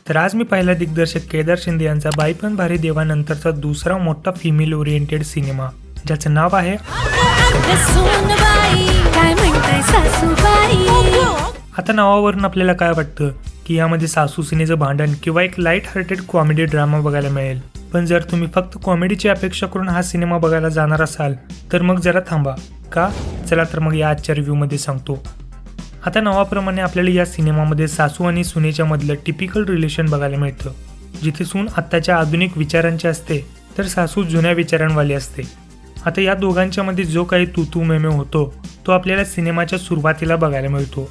तर आज मी पाहिला दिग्दर्शक केदार शिंदे यांचा बाई पण भारी देवानंतरचा दुसरा मोठा फिमेल ओरिएंटेड सिनेमा, ज्याचं नाव आहे आता नावावरून आपल्याला काय वाटतं की यामध्ये सासू सुनेचं भांडण किंवा एक लाईट हार्टेड कॉमेडी ड्रामा बघायला मिळेल. पण जर तुम्ही फक्त कॉमेडीची अपेक्षा करून हा सिनेमा बघायला जाणार असाल तर मग जरा थांबा. का? चला तर मग या आजच्या रिव्ह्यूमध्ये सांगतो. आता नावाप्रमाणे आपल्याला या सिनेमामध्ये सासू आणि सुनेच्या मधलं टिपिकल रिलेशन बघायला मिळतं, जिथे सून आत्ताच्या आधुनिक विचारांची असते तर सासू जुन्या विचारांवाली असते. आता या दोघांच्या मध्ये जो काही तू मेमे होतो तो आपल्याला सिनेमाच्या सुरुवातीला बघायला मिळतो.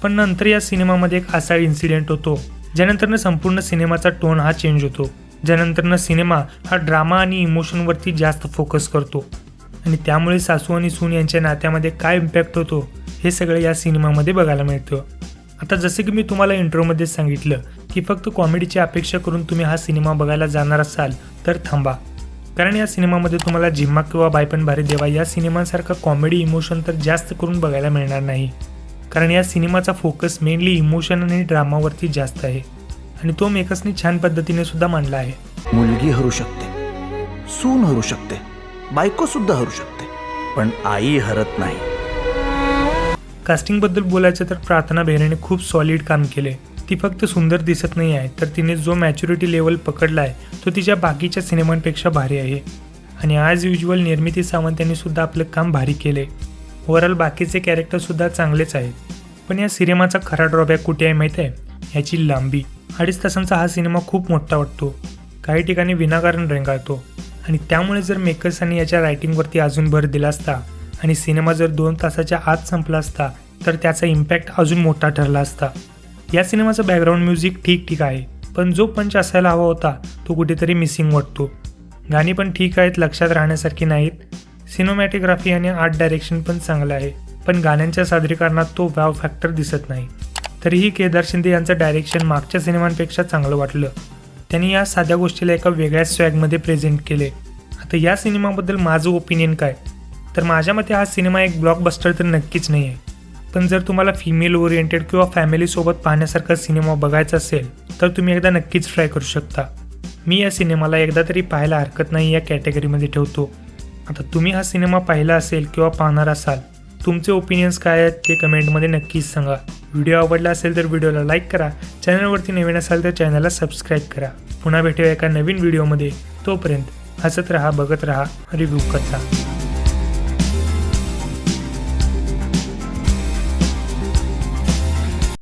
पण नंतर या सिनेमामध्ये एक असा इन्सिडेंट होतो ज्यानंतरनं संपूर्ण सिनेमाचा टोन हा चेंज होतो, ज्यानंतरनं सिनेमा हा ड्रामा आणि इमोशनवरती जास्त फोकस करतो आणि त्यामुळे सासू आणि सून यांच्या नात्यामध्ये काय इम्पॅक्ट होतो हे सगळं या सिनेमामध्ये बघायला मिळतं. आता जसं की मी तुम्हाला इंट्रोमध्ये सांगितलं की फक्त कॉमेडीची अपेक्षा करून तुम्ही हा सिनेमा बघायला जाणार असाल तर थांबा, कारण या सिनेमामध्ये तुम्हाला झिम्मा किंवा बाई पण भारी देवा या सिनेमांसारखा कॉमेडी इमोशन तर जास्त करून बघायला मिळणार नाही, कारण या सिनेमाचा फोकस मेनली इमोशन आणि ड्रामावरती जास्त आहे आणि तो मेकर्सनी छान पद्धतीने सुद्धा मांडला आहे. मुलगी हरू शकते, सून हरू शकते, बायको सुद्धा हरू शकते, पण आई हरत नाही. कास्टिंगबद्दल बोलायचं तर प्रार्थना बेहरेने खूप सॉलिड काम केले. ती फक्त सुंदर दिसत नाही आहे तर तिने जो मॅच्युरिटी लेवल पकडला आहे तो तिच्या बाकीच्या सिनेमांपेक्षा भारी आहे. आणि ॲज युज्युअल निर्मिती सावंत यांनी सुद्धा आपलं काम भारी केले. ओव्हरऑल बाकीचे कॅरेक्टरसुद्धा चांगलेच आहेत. पण या सिनेमाचा खरा ड्रॉबॅक कुठे आहे माहीत आहे? ह्याची लांबी. 2.5 तासांचा हा सिनेमा खूप मोठा वाटतो, काही ठिकाणी विनाकारण रेंगाळतो आणि त्यामुळे जर मेकर्सांनी याच्या रायटिंगवरती अजून भर दिला असता आणि सिनेमा जर 2 तासाच्या आत संपला असता तर त्याचा इम्पॅक्ट अजून मोठा ठरला असता. या सिनेमाचं बॅकग्राऊंड म्युझिक ठीक आहे, पण जो पंच असायला हवा होता तो कुठेतरी मिसिंग वाटतो. गाणी पण ठीक आहेत, लक्षात राहण्यासारखी नाहीत. सिनेमॅटोग्राफी आणि आर्ट डायरेक्शन पण चांगलं आहे, पण गाण्यांच्या सादरीकरणात तो वाव फॅक्टर दिसत नाही. तरीही केदार शिंदे यांचं डायरेक्शन मागच्या सिनेमांपेक्षा चांगलं वाटलं. त्यांनी या साध्या गोष्टीला एका वेगळ्या स्वॅगमध्ये प्रेझेंट केले. आता या सिनेमाबद्दल माझं ओपिनियन काय, तर माझ्या मते हा सिनेमा एक ब्लॉकबस्टर तर नक्कीच नाही आहे. पण जर तुम्हाला फिमेल ओरिएंटेड किंवा फॅमिलीसोबत पाहण्यासारखा सिनेमा बघायचा असेल तर तुम्ही एकदा नक्कीच ट्राय करू शकता. मी या सिनेमाला एकदा तरी पाहायला हरकत नाही या कॅटेगरीमध्ये ठेवतो. आता तुम्ही हा सिनेमा पाहिला असेल किंवा पाहणार असाल, तुमचे ओपिनियन्स काय आहेत ते कमेंटमध्ये नक्कीच सांगा. व्हिडिओ आवडला असेल तर व्हिडिओला लाईक करा, चॅनलवरती नवीन असाल तर चॅनलला सबस्क्राईब करा. पुन्हा भेटूया एका नवीन व्हिडिओमध्ये. तोपर्यंत हसत राहा, बघत राहा, रिव्ह्यू करता.